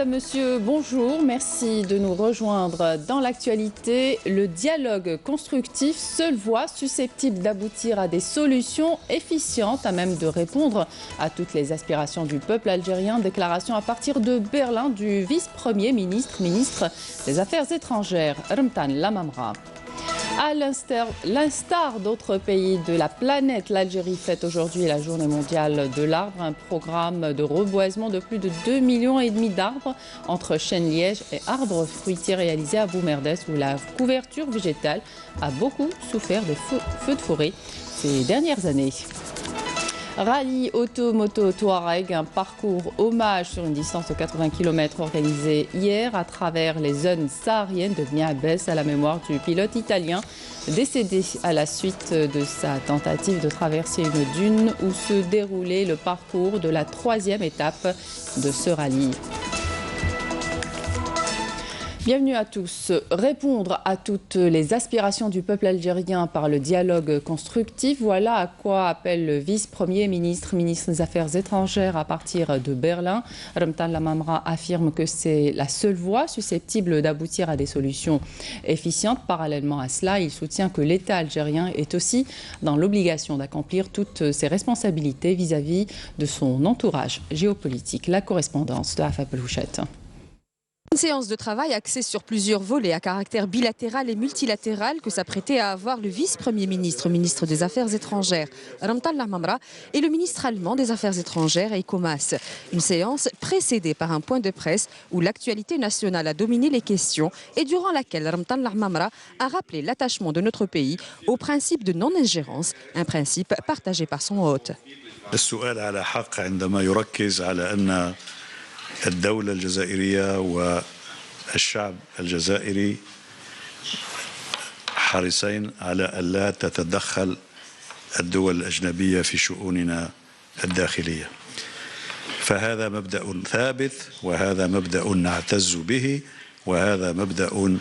monsieur, bonjour. Merci de nous rejoindre dans l'actualité. Le dialogue constructif, seule voie susceptible d'aboutir à des solutions efficientes à même de répondre à toutes les aspirations du peuple algérien. Déclaration à partir de Berlin du vice-premier ministre, ministre des Affaires étrangères, Ramtan Lamamra. À l'instar d'autres pays de la planète, l'Algérie fête aujourd'hui la journée mondiale de l'arbre, un programme de reboisement de plus de 2,5 millions d'arbres entre chênes lièges et arbres fruitiers réalisé à Boumerdès, où la couverture végétale a beaucoup souffert des feux de forêt ces dernières années. Rallye Auto-Moto Touareg, un parcours hommage sur une distance de 80 km organisé hier à travers les zones sahariennes de Niabès à la mémoire du pilote italien décédé à la suite de sa tentative de traverser une dune où se déroulait le parcours de la 3e étape de ce rallye. Bienvenue à tous. Répondre à toutes les aspirations du peuple algérien par le dialogue constructif, voilà à quoi appelle le vice-premier ministre, ministre des Affaires étrangères à partir de Berlin. Ramtan Lamamra affirme que c'est la seule voie susceptible d'aboutir à des solutions efficientes. Parallèlement à cela, il soutient que l'État algérien est aussi dans l'obligation d'accomplir toutes ses responsabilités vis-à-vis de son entourage géopolitique. La correspondance de Afa Belouchet. Une séance de travail axée sur plusieurs volets à caractère bilatéral et multilatéral que s'apprêtait à avoir le vice-premier ministre, ministre des Affaires étrangères, Ramtan Lamamra, et le ministre allemand des Affaires étrangères, Heiko Maas. Une séance précédée par un point de presse où l'actualité nationale a dominé les questions et durant laquelle Ramtan Lamamra a rappelé l'attachement de notre pays au principe de non-ingérence, un principe partagé par son hôte. الدولة الجزائرية والشعب الجزائري حريصين على ألا تتدخل الدول الأجنبية في شؤوننا الداخلية، فهذا مبدأ ثابت وهذا مبدأ نعتز به وهذا مبدأ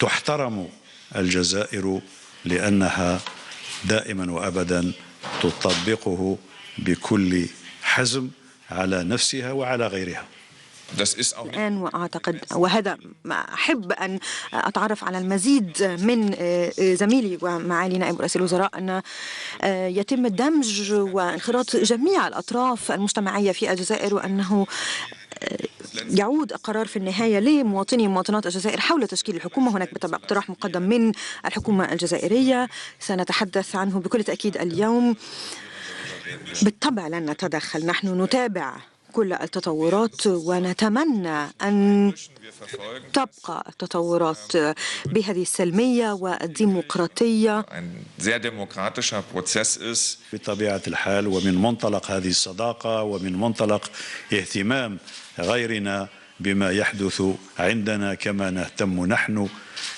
تحترم الجزائر لأنها دائما وأبدا تطبقه بكل حزم على نفسها وعلى غيرها. الآن وأعتقد وهذا ما أحب أن أتعرف على المزيد من زميلي ومعالي نائب رئيس الوزراء أن يتم دمج وانخراط جميع الأطراف المجتمعية في الجزائر وأنه يعود القرار في النهاية لمواطني ومواطنات الجزائر حول تشكيل الحكومة. هناك بالطبع اقتراح مقدم من الحكومة الجزائرية سنتحدث عنه بكل تأكيد اليوم. بالطبع لن نتدخل، نحن نتابع كل التطورات ونتمنى أن تبقى التطورات بهذه السلمية والديمقراطية. بطبيعة الحال ومن منطلق هذه الصداقة ومن منطلق اهتمام غيرنا بما يحدث عندنا كما نهتم نحن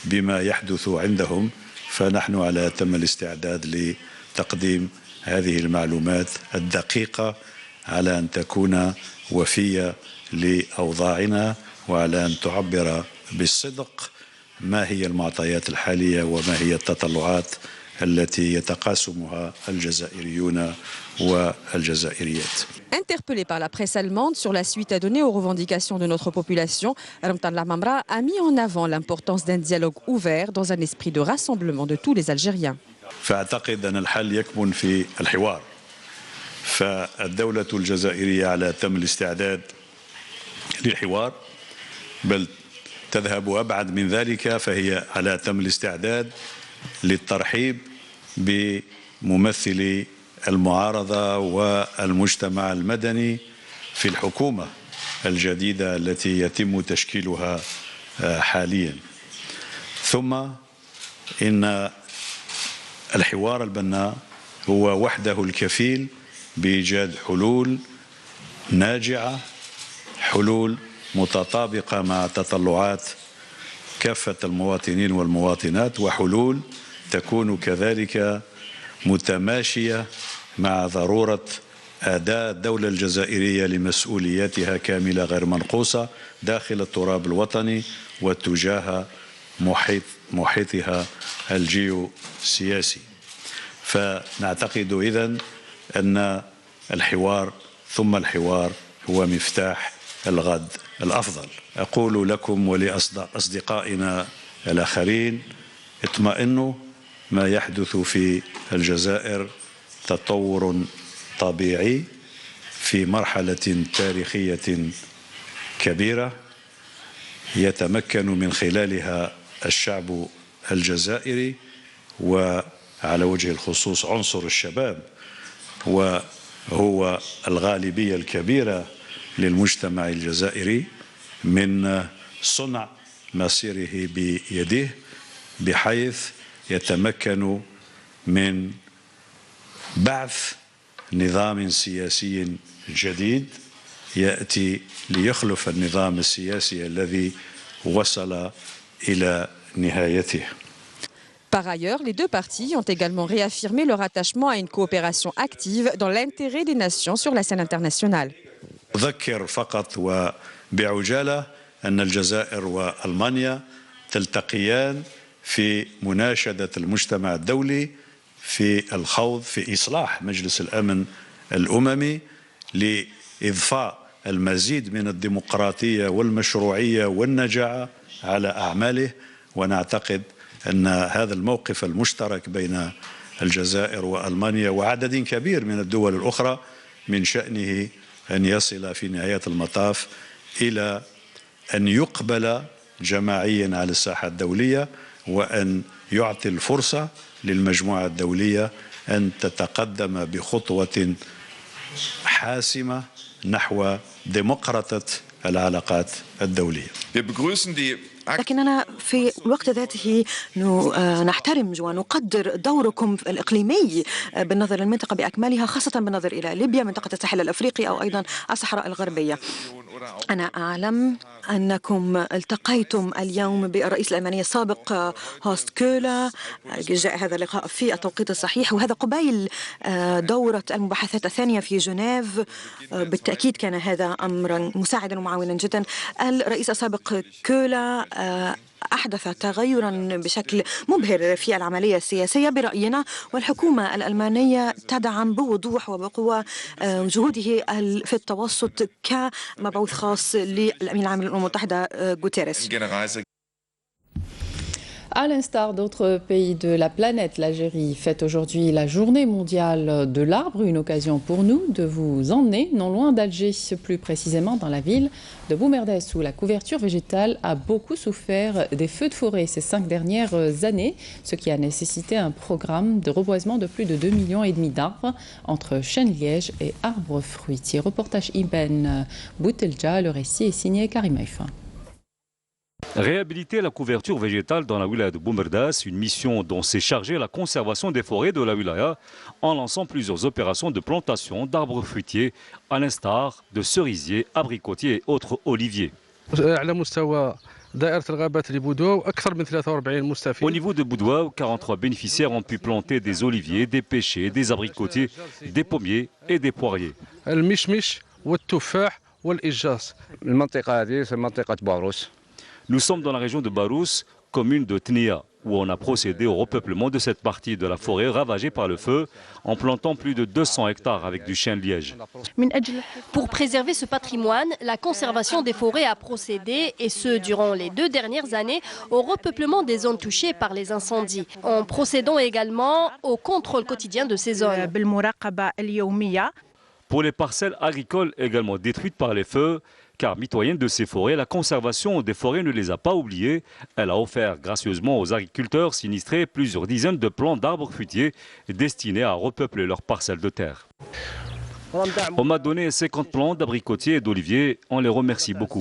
بما يحدث عندهم، فنحن على أتم الاستعداد لتقديم هذه المعلومات الدقيقة على أن تكون وفية لأوضاعنا وعلى أن تعبر بالصدق ما هي المعطيات الحالية وما هي التطلعات التي يتقاسمها الجزائريون والجزائريات. Interpellé par la presse allemande sur la suite à donner aux revendications de notre population, Ramtan Lamamra a mis en avant l'importance d'un dialogue ouvert dans un esprit de rassemblement de tous les Algériens. فأعتقد أن الحل يكمن في الحوار، فالدولة الجزائرية على تم الاستعداد للحوار، بل تذهب أبعد من ذلك فهي على تم الاستعداد للترحيب بممثلي المعارضة والمجتمع المدني في الحكومة الجديدة التي يتم تشكيلها حاليا. ثم إن الحوار البناء هو وحده الكفيل بإيجاد حلول ناجعة، حلول متطابقة مع تطلعات كافة المواطنين والمواطنات، وحلول تكون كذلك متماشية مع ضرورة أداء الدولة الجزائرية لمسؤولياتها كاملة غير منقوصة داخل التراب الوطني وتجاه محيطها الجيوسياسي. فنعتقد إذن أن الحوار ثم الحوار هو مفتاح الغد الأفضل. أقول لكم ولأصدقائنا الآخرين اطمئنوا، ما يحدث في الجزائر تطور طبيعي في مرحلة تاريخية كبيرة يتمكن من خلالها الشعب الجزائري، وعلى وجه الخصوص عنصر الشباب وهو الغالبية الكبيرة للمجتمع الجزائري، من صنع مصيره بيده، بحيث يتمكن من بعث نظام سياسي جديد يأتي ليخلف النظام السياسي الذي وصل إلى نهايته. Par ailleurs, les deux parties ont également réaffirmé leur attachement à une coopération active dans l'intérêt des nations sur la scène internationale. أذكر فقط وبعجالة أن الجزائر وألمانيا تلتقيان في مناشدة المجتمع الدولي في الخوض في إصلاح مجلس الأمن الأممي لإضفاء المزيد من الديمقراطية والمشروعية والنجاعة على أعماله، ونعتقد أن هذا الموقف المشترك بين الجزائر وألمانيا وعدد كبير من الدول الأخرى من شأنه أن يصل في نهاية المطاف إلى أن يقبل جماعيا على الساحة الدولية، وأن يعطي الفرصة للمجموعة الدولية أن تتقدم بخطوة حاسمة نحو ديمقراطية العلاقات الدولية. لكننا في الوقت ذاته نحترم ونقدر دوركم الإقليمي بالنظر للمنطقة بأكملها، خاصة بالنظر إلى ليبيا، منطقة الساحل الأفريقي أو أيضا الصحراء الغربية. أنا أعلم أنكم التقيتم اليوم بالرئيس الألماني السابق هوست كولا، جاء هذا اللقاء في التوقيت الصحيح، وهذا قبيل دورة المباحثات الثانية في جنيف. بالتأكيد كان هذا أمرا مساعدا ومعاونا جدا. الرئيس السابق كولا أحدث تغيرا بشكل مبهر في العملية السياسية برأينا، والحكومة الألمانية تدعم بوضوح وبقوة جهوده في التوسط كمبعوث خاص للأمين العام للأمم المتحدة غوتيريس. À l'instar d'autres pays de la planète, l'Algérie fête aujourd'hui la journée mondiale de l'arbre, une occasion pour nous de vous emmener non loin d'Alger, plus précisément dans la ville de Boumerdès, où la couverture végétale a beaucoup souffert des feux de forêt ces 5 dernières années, ce qui a nécessité un programme de reboisement de plus de 2,5 millions d'arbres entre chênes-lièges et arbres fruitiers. Reportage Ibn Boutelja, le récit est signé Karim Haïfa. Réhabiliter la couverture végétale dans la wilaya de Boumerdès, une mission dont s'est chargée la conservation des forêts de la wilaya en lançant plusieurs opérations de plantation d'arbres fruitiers à l'instar de cerisiers, abricotiers et autres oliviers. Au niveau de Boudouaou, 43 bénéficiaires ont pu planter des oliviers, des pêchers, des abricotiers, des pommiers et des poiriers. Nous sommes dans la région de Barousse, commune de Tnia, où on a procédé au repeuplement de cette partie de la forêt ravagée par le feu en plantant plus de 200 hectares avec du chêne-liège. Pour préserver ce patrimoine, la conservation des forêts a procédé, et ce durant les 2 dernières années, au repeuplement des zones touchées par les incendies, en procédant également au contrôle quotidien de ces zones. Pour les parcelles agricoles également détruites par les feux, car mitoyenne de ces forêts, la conservation des forêts ne les a pas oubliées. Elle a offert gracieusement aux agriculteurs sinistrés plusieurs dizaines de plants d'arbres fruitiers destinés à repeupler leurs parcelles de terre. On m'a donné 50 plants d'abricotiers et d'oliviers. On les remercie beaucoup.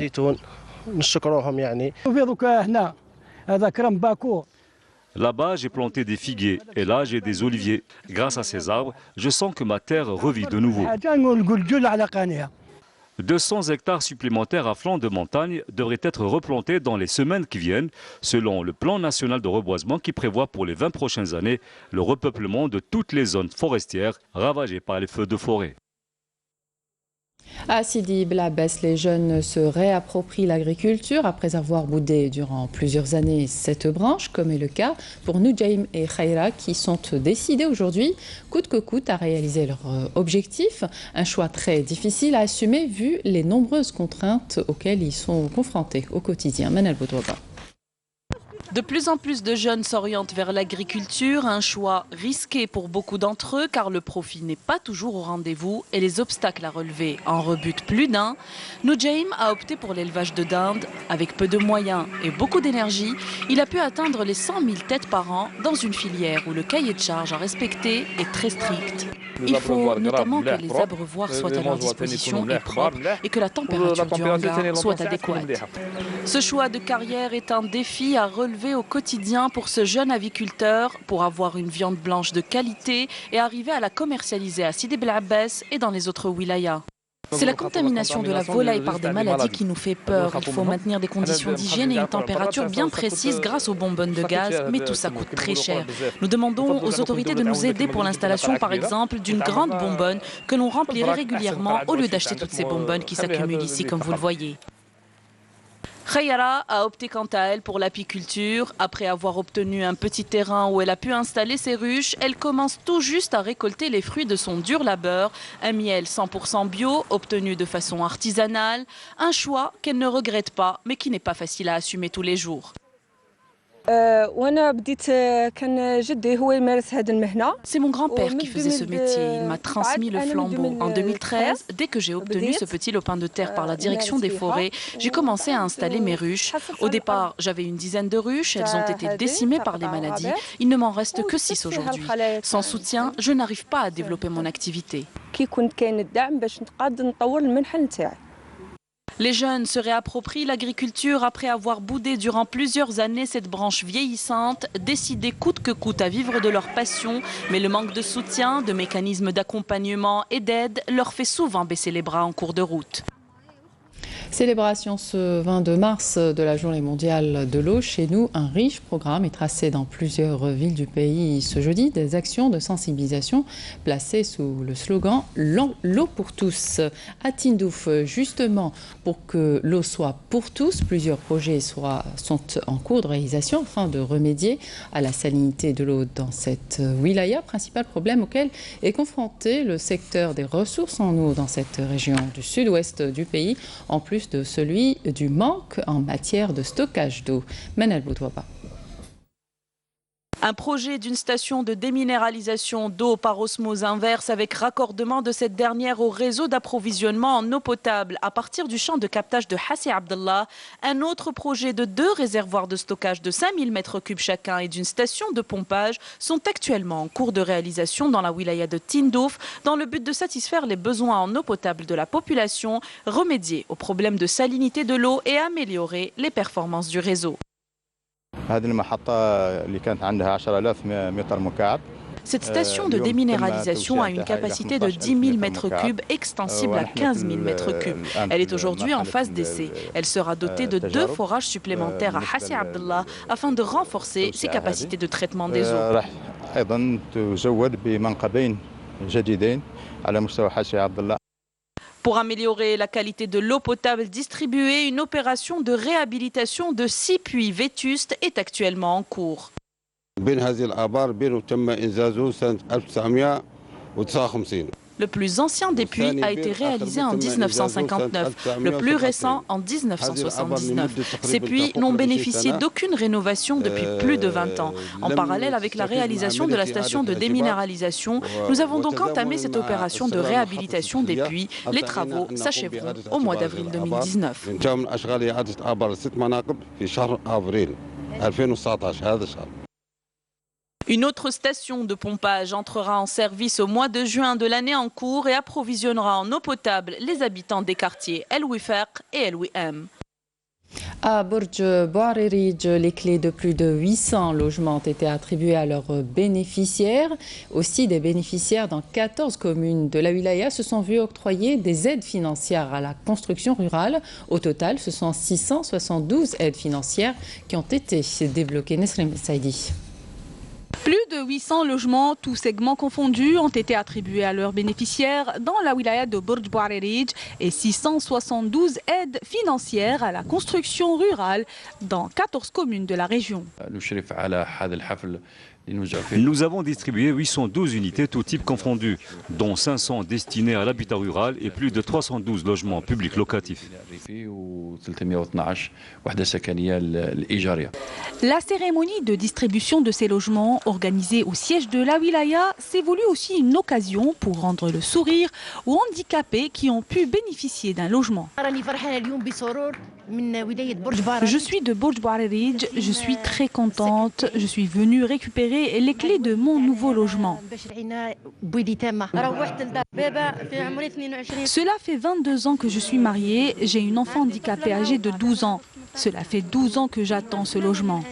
Là-bas, j'ai planté des figuiers et là, j'ai des oliviers. Grâce à ces arbres, je sens que ma terre revit de nouveau. 200 hectares supplémentaires à flanc de montagne devraient être replantés dans les semaines qui viennent, selon le plan national de reboisement qui prévoit pour les 20 prochaines années le repeuplement de toutes les zones forestières ravagées par les feux de forêt. À Sidi Blabès, les jeunes se réapproprient l'agriculture après avoir boudé durant plusieurs années cette branche, comme est le cas pour Nujaim et Khaira qui sont décidés aujourd'hui, coûte que coûte, à réaliser leur objectif. Un choix très difficile à assumer vu les nombreuses contraintes auxquelles ils sont confrontés au quotidien. Manal Boudouaba. De plus en plus de jeunes s'orientent vers l'agriculture, un choix risqué pour beaucoup d'entre eux car le profit n'est pas toujours au rendez-vous et les obstacles à relever en rebutent plus d'un. Nujaim a opté pour l'élevage de dinde. Avec peu de moyens et beaucoup d'énergie, il a pu atteindre les 100 000 têtes par an dans une filière où le cahier de charges à respecter est très strict. Il faut notamment que les abreuvoirs soient à leur disposition et propres et que la température du hangar soit adéquate. Ce choix de carrière est un défi à relever au quotidien pour ce jeune aviculteur pour avoir une viande blanche de qualité et arriver à la commercialiser à Sidi Blabès et dans les autres wilayas. C'est la contamination de la volaille par des maladies qui nous fait peur. Il faut maintenir des conditions d'hygiène et une température bien précise grâce aux bonbonnes de gaz, mais tout ça coûte très cher. Nous demandons aux autorités de nous aider pour l'installation, par exemple, d'une grande bonbonne que l'on remplirait régulièrement au lieu d'acheter toutes ces bonbonnes qui s'accumulent ici, comme vous le voyez. Khaira a opté quant à elle pour l'apiculture. Après avoir obtenu un petit terrain où elle a pu installer ses ruches, elle commence tout juste à récolter les fruits de son dur labeur. Un miel 100% bio, obtenu de façon artisanale. Un choix qu'elle ne regrette pas, mais qui n'est pas facile à assumer tous les jours. C'est mon grand-père qui faisait ce métier. Il m'a transmis le flambeau. En 2013, dès que j'ai obtenu ce petit lopin de terre par la direction des forêts, j'ai commencé à installer mes ruches. Au départ, j'avais une dizaine de ruches. Elles ont été décimées par les maladies. Il ne m'en reste que 6 aujourd'hui. Sans soutien, je n'arrive pas à développer mon activité. Les jeunes se réapproprient l'agriculture après avoir boudé durant plusieurs années cette branche vieillissante, décidés coûte que coûte à vivre de leur passion, mais le manque de soutien, de mécanismes d'accompagnement et d'aide leur fait souvent baisser les bras en cours de route. Célébration ce 22 mars de la Journée mondiale de l'eau. Chez nous, un riche programme est tracé dans plusieurs villes du pays ce jeudi. Des actions de sensibilisation placées sous le slogan « L'eau pour tous ». À Tindouf, justement, pour que l'eau soit pour tous, plusieurs projets sont en cours de réalisation afin de remédier à la salinité de l'eau dans cette wilaya. Principal problème auquel est confronté le secteur des ressources en eau dans cette région du sud-ouest du pays, en plus de celui du manque en matière de stockage d'eau. Manal Boudouaba. Un projet d'une station de déminéralisation d'eau par osmose inverse avec raccordement de cette dernière au réseau d'approvisionnement en eau potable à partir du champ de captage de Hassi Abdallah. Un autre projet de 2 réservoirs de stockage de 5000 m3 chacun et d'une station de pompage sont actuellement en cours de réalisation dans la wilaya de Tindouf dans le but de satisfaire les besoins en eau potable de la population, remédier aux problèmes de salinité de l'eau et améliorer les performances du réseau. Cette station de déminéralisation a une capacité de 10 000 m3 extensible à 15 000 m3. Elle est aujourd'hui en phase d'essai. Elle sera dotée de 2 forages supplémentaires à Hassi Abdallah afin de renforcer ses capacités de traitement des eaux. Pour améliorer la qualité de l'eau potable distribuée, une opération de réhabilitation de 6 puits vétustes est actuellement en cours. Le plus ancien des puits a été réalisé en 1959, le plus récent en 1979. Ces puits n'ont bénéficié d'aucune rénovation depuis plus de 20 ans. En parallèle avec la réalisation de la station de déminéralisation, nous avons donc entamé cette opération de réhabilitation des puits. Les travaux s'achèveront au mois d'avril 2019. Une autre station de pompage entrera en service au mois de juin de l'année en cours et approvisionnera en eau potable les habitants des quartiers El Wifaq et El Wim. À Bourj Bouaririj, les clés de plus de 800 logements ont été attribuées à leurs bénéficiaires. Aussi, des bénéficiaires dans 14 communes de la wilaya se sont vus octroyer des aides financières à la construction rurale. Au total, ce sont 672 aides financières qui ont été débloquées. Nesrim Saidi. Plus de 800 logements, tous segments confondus, ont été attribués à leurs bénéficiaires dans la wilaya de Bourj Bouarerij et 672 aides financières à la construction rurale dans 14 communes de la région. Nous avons distribué 812 unités tous types confondus, dont 500 destinés à l'habitat rural et plus de 312 logements publics locatifs. La cérémonie de distribution de ces logements, organisée au siège de la wilaya, s'est voulue aussi une occasion pour rendre le sourire aux handicapés qui ont pu bénéficier d'un logement. Je suis de Bourj Bouarerij, je suis très contente. Je suis venue récupérer les clés de mon nouveau logement. Cela fait 22 ans que je suis mariée, j'ai une enfant handicapée âgée de 12 ans. Cela fait 12 ans que j'attends ce logement.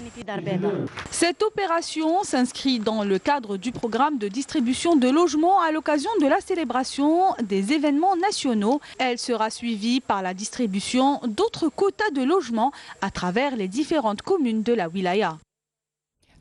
Cette opération s'inscrit dans le cadre du programme de distribution de logements à l'occasion de la célébration des événements nationaux. Elle sera suivie par la distribution d'autres quotas de logements à travers les différentes communes de la wilaya.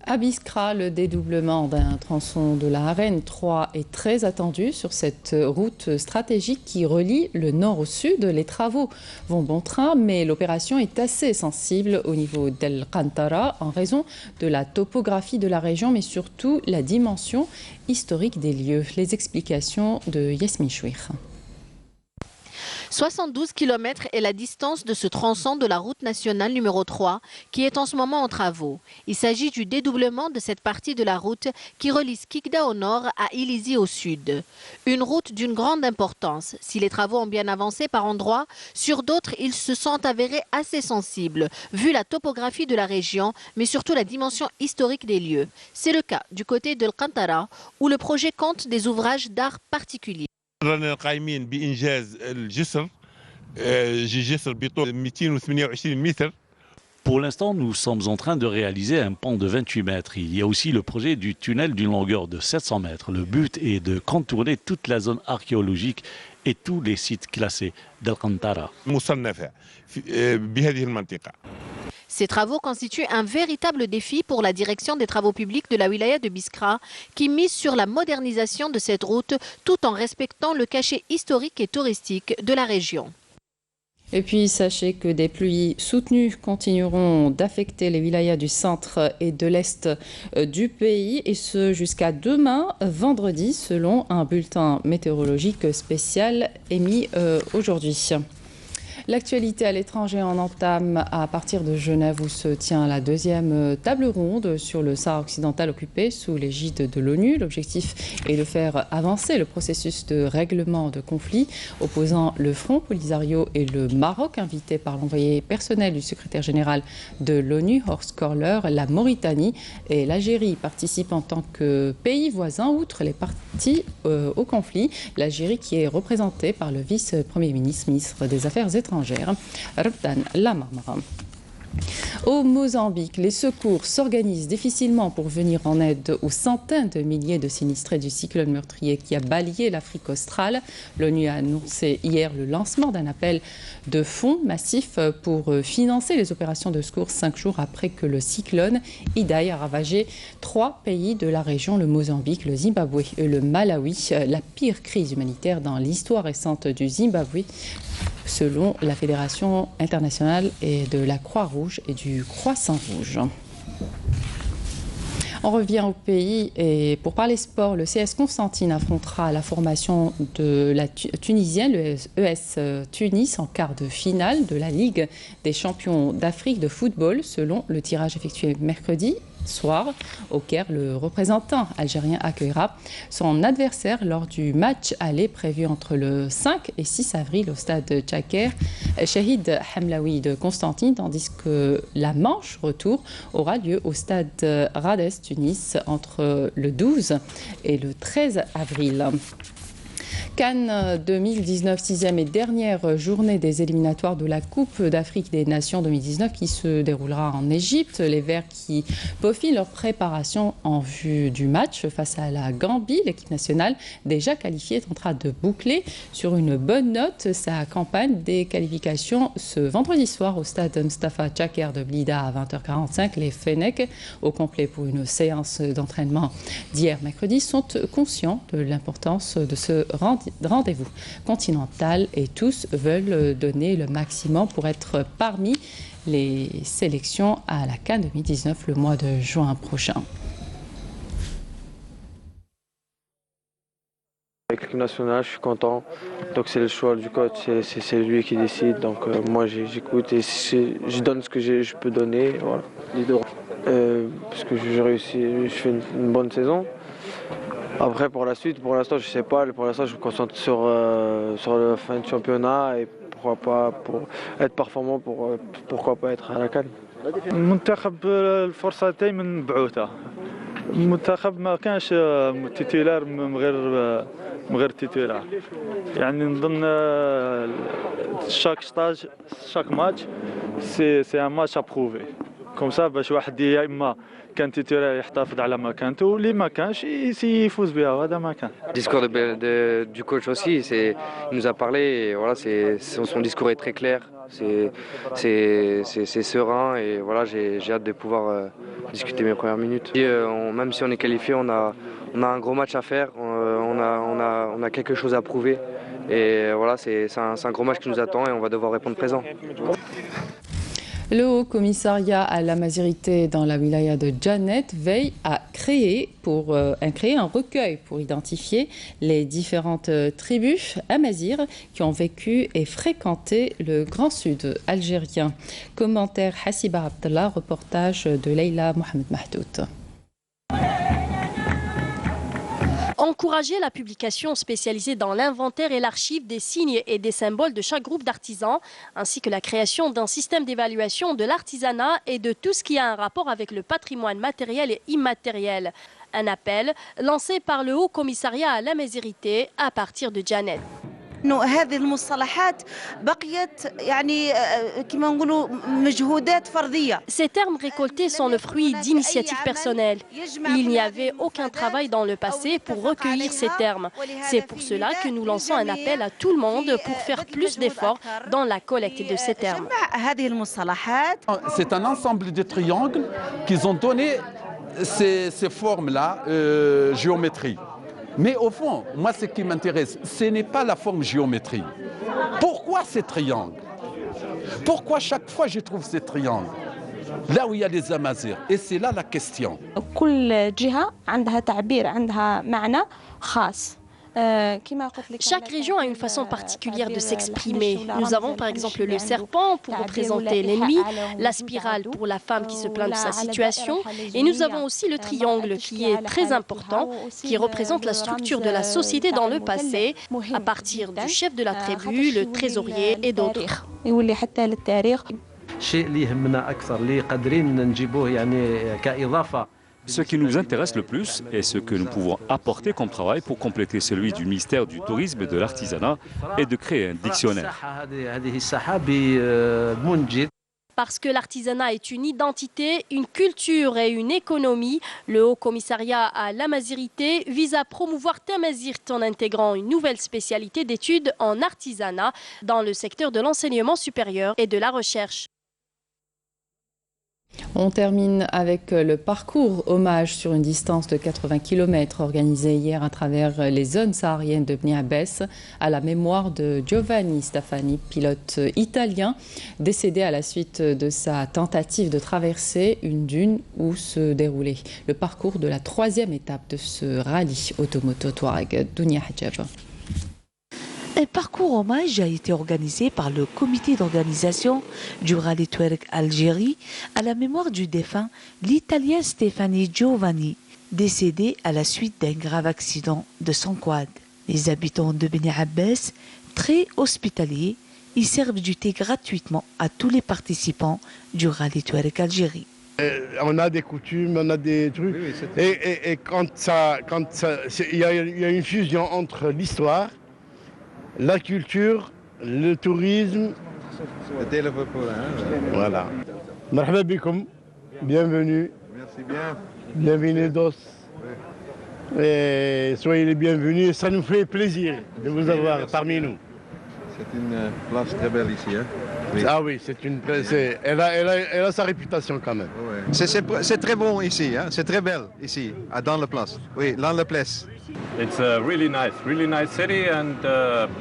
À Biskra, le dédoublement d'un tronçon de la RN 3 est très attendu sur cette route stratégique qui relie le nord au sud. Les travaux vont bon train, mais l'opération est assez sensible au niveau d'El Qantara en raison de la topographie de la région, mais surtout la dimension historique des lieux. Les explications de Yasmine Chouir. 72 km est la distance de ce tronçon de la route nationale numéro 3 qui est en ce moment en travaux. Il s'agit du dédoublement de cette partie de la route qui relie Skikda au nord à Ilizi au sud. Une route d'une grande importance. Si les travaux ont bien avancé par endroits, sur d'autres ils se sont avérés assez sensibles, vu la topographie de la région, mais surtout la dimension historique des lieux. C'est le cas du côté de El Qantara, où le projet compte des ouvrages d'art particuliers. Pour l'instant, nous sommes en train de réaliser un pont de 28 mètres. Il y a aussi le projet du tunnel d'une longueur de 700 mètres. Le but est de contourner toute la zone archéologique et tous les sites classés d'El Qantara. Ces travaux constituent un véritable défi pour la direction des travaux publics de la wilaya de Biskra, qui mise sur la modernisation de cette route tout en respectant le cachet historique et touristique de la région. Et puis sachez que des pluies soutenues continueront d'affecter les wilayas du centre et de l'est du pays, et ce jusqu'à demain, vendredi, selon un bulletin météorologique spécial émis aujourd'hui. L'actualité à l'étranger en entame à partir de Genève où se tient la deuxième table ronde sur le Sahara occidental occupé sous l'égide de l'ONU. L'objectif est de faire avancer le processus de règlement de conflit opposant le Front Polisario et le Maroc, invité par l'envoyé personnel du secrétaire général de l'ONU, Horst Kohler. La Mauritanie et l'Algérie participent en tant que pays voisins, outre les parties au conflit. L'Algérie qui est représentée par le vice-premier ministre, ministre des Affaires étrangères, Rabdan Lamamra. Au Mozambique, les secours s'organisent difficilement pour venir en aide aux centaines de milliers de sinistrés du cyclone meurtrier qui a balayé l'Afrique australe. L'ONU a annoncé hier le lancement d'un appel de fonds massifs pour financer les opérations de secours 5 jours après que le cyclone Idai a ravagé 3 pays de la région, le Mozambique, le Zimbabwe et le Malawi. La pire crise humanitaire dans l'histoire récente du Zimbabwe, selon la Fédération internationale et de la Croix-Rouge et du Croissant-Rouge. On revient au pays et pour parler sport, le CS Constantine affrontera la formation de la tunisienne, le ES Tunis, en quart de finale de la Ligue des champions d'Afrique de football, selon le tirage effectué mercredi soir au Caire. Le représentant algérien accueillera son adversaire lors du match aller prévu entre le 5 et 6 avril au stade Tchaker Shahid Hamlaoui de Constantine, tandis que la manche retour aura lieu au stade Rades Tunis entre le 12 et le 13 avril. Cannes 2019, 6e et dernière journée des éliminatoires de la Coupe d'Afrique des Nations 2019 qui se déroulera en Égypte. Les Verts qui peaufinent leur préparation en vue du match face à la Gambie. L'équipe nationale déjà qualifiée tentera de boucler sur une bonne note sa campagne des qualifications ce vendredi soir au stade Mustafa Tchaker de Blida à 20h45. Les Fennecs, au complet pour une séance d'entraînement d'hier mercredi, sont conscients de l'importance de ce rendez-vous continental et tous veulent donner le maximum pour être parmi les sélections à la CAN 2019 le mois de juin prochain. Avec l'équipe nationale, je suis content. Donc c'est le choix du coach, c'est lui qui décide. Donc moi j'écoute et je donne ce que je peux donner. Voilà. Parce que j'ai réussi, je fais une bonne saison. Après pour la suite, pour l'instant je sais pas. Pour l'instant je me concentre sur la fin de championnat et pourquoi pas pour être performant, pourquoi pas être à la CAN. المنتخب الفرصة دائما مبعوثة. المنتخب ما كانش تيتيلار من غير تيتيلار. يعني نظن شاك ستاج شاك ماتش سي ان ماتش ابروفي. كوم سا باش واحد يا اما كان تيتيلار يحتفظ على مكانته واللي ما كانش يفوز بها وهذا ما كان. Le discours du coach aussi, il nous a parlé et voilà, son discours est très clair. C'est serein et voilà, j'ai hâte de pouvoir discuter mes premières minutes. Et, même si on est qualifié, on a un gros match à faire, on a quelque chose à prouver et voilà, c'est un gros match qui nous attend et on va devoir répondre présent. Le Haut Commissariat à la Mazirité dans la wilaya de Djanet veille à créer un recueil pour identifier les différentes tribus amazirs qui ont vécu et fréquenté le Grand Sud algérien. Commentaire Hassiba Abdallah, reportage de Leila Mohamed Mahdoud. Encourager la publication spécialisée dans l'inventaire et l'archive des signes et des symboles de chaque groupe d'artisans, ainsi que la création d'un système d'évaluation de l'artisanat et de tout ce qui a un rapport avec le patrimoine matériel et immatériel. Un appel lancé par le Haut Commissariat à la Mazirité à partir de Djanet. هذه المصطلحات بقيت يعني كما نقولوا مجهودات فرديه. Ces termes récoltés sont le fruit d'initiatives personnelles. Il n'y avait aucun travail dans le passé pour recueillir ces termes. C'est pour cela que nous lançons un appel à tout le monde pour faire plus d'efforts dans la collecte de ces termes. C'est un ensemble de triangles qu'ils ont donné ces formes-là géométrie. Mais au fond, moi ce qui m'intéresse, ce n'est pas la forme géométrique. Pourquoi ces triangles? Pourquoi chaque fois je trouve ces triangles? Là où il y a les Amazirs. Et c'est là la question. كل جهة عندها تعبير عندها معنى خاص. Chaque région a une façon particulière de s'exprimer. Nous avons par exemple le serpent pour représenter l'ennemi, la spirale pour la femme qui se plaint de sa situation, et nous avons aussi le triangle qui est très important, qui représente la structure de la société dans le passé, à partir du chef de la tribu, le trésorier et d'autres. Ce qui nous intéresse le plus et ce que nous pouvons apporter comme travail pour compléter celui du ministère du Tourisme et de l'Artisanat est de créer un dictionnaire. Parce que l'artisanat est une identité, une culture et une économie, le Haut Commissariat à l'Amazirité vise à promouvoir Tamazirt en intégrant une nouvelle spécialité d'études en artisanat dans le secteur de l'enseignement supérieur et de la recherche. On termine avec le parcours hommage sur une distance de 80 km organisé hier à travers les zones sahariennes de Bni Abbès à la mémoire de Giovanni Stafani, pilote italien décédé à la suite de sa tentative de traverser une dune où se déroulait le parcours de la 3e étape de ce rallye automoto Touareg. Dounia Hadjab. Un parcours hommage a été organisé par le comité d'organisation du rallye Touareg Algérie à la mémoire du défunt, l'Italien Stefani Giovanni, décédé à la suite d'un grave accident de son quad. Les habitants de Bni Abbès, très hospitaliers, y servent du thé gratuitement à tous les participants du rallye Touareg Algérie. On a des coutumes, on a des trucs, et quand il y a une fusion entre l'histoire la culture, le tourisme. Voilà. Marhaba bikoum, bienvenue. Merci bien. Bienvenue et soyez les bienvenus, ça nous fait plaisir de vous avoir parmi nous. C'est une place très belle ici. Hein? Oui. Ah oui, elle a sa réputation quand même. Ouais. C'est très bon ici, hein? C'est très belle ici, dans la place. Oui, dans la place. It's a really nice city, and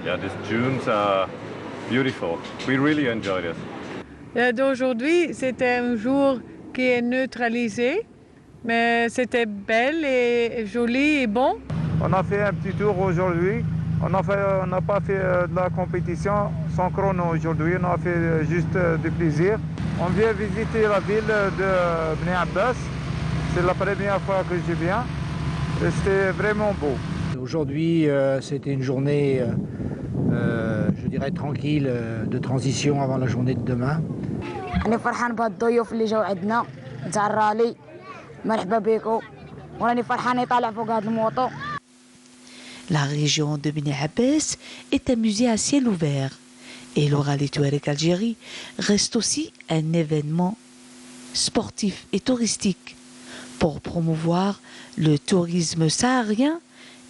yeah, these dunes are beautiful. We really enjoy this. D'aujourd'hui, c'était un jour qui est neutralisé, mais c'était belle et joli et bon. On a fait un petit tour aujourd'hui. On n'a pas fait de la compétition sans chrono aujourd'hui. On a fait juste du plaisir. On vient visiter la ville de Bni Abbas. C'est la première fois que je viens. Et c'était vraiment beau. Aujourd'hui, c'était une journée, je dirais, tranquille, de transition avant la journée de demain. أنا فرحان بهالضيوف اللي جاوا عندنا تاع الرالي مرحبا بكم وراني فرحان يطالع فوق هذا الموطو. La région de Bni Abbas est un musée à ciel ouvert et le Rallye Touareg Algérie reste aussi un événement sportif et touristique pour promouvoir le tourisme saharien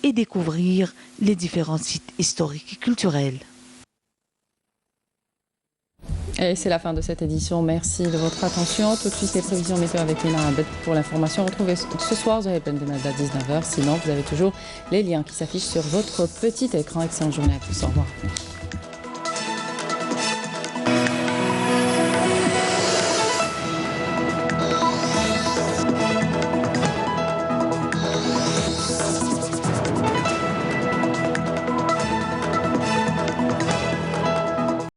et découvrir les différents sites historiques et culturels. Et c'est la fin de cette édition. Merci de votre attention. Tout de suite, les prévisions météo avec Lina Abed pour l'information. Retrouvez ce soir, vous avez plein de à 19h. Sinon, vous avez toujours les liens qui s'affichent sur votre petit écran. Excellente journée à tous. Au revoir.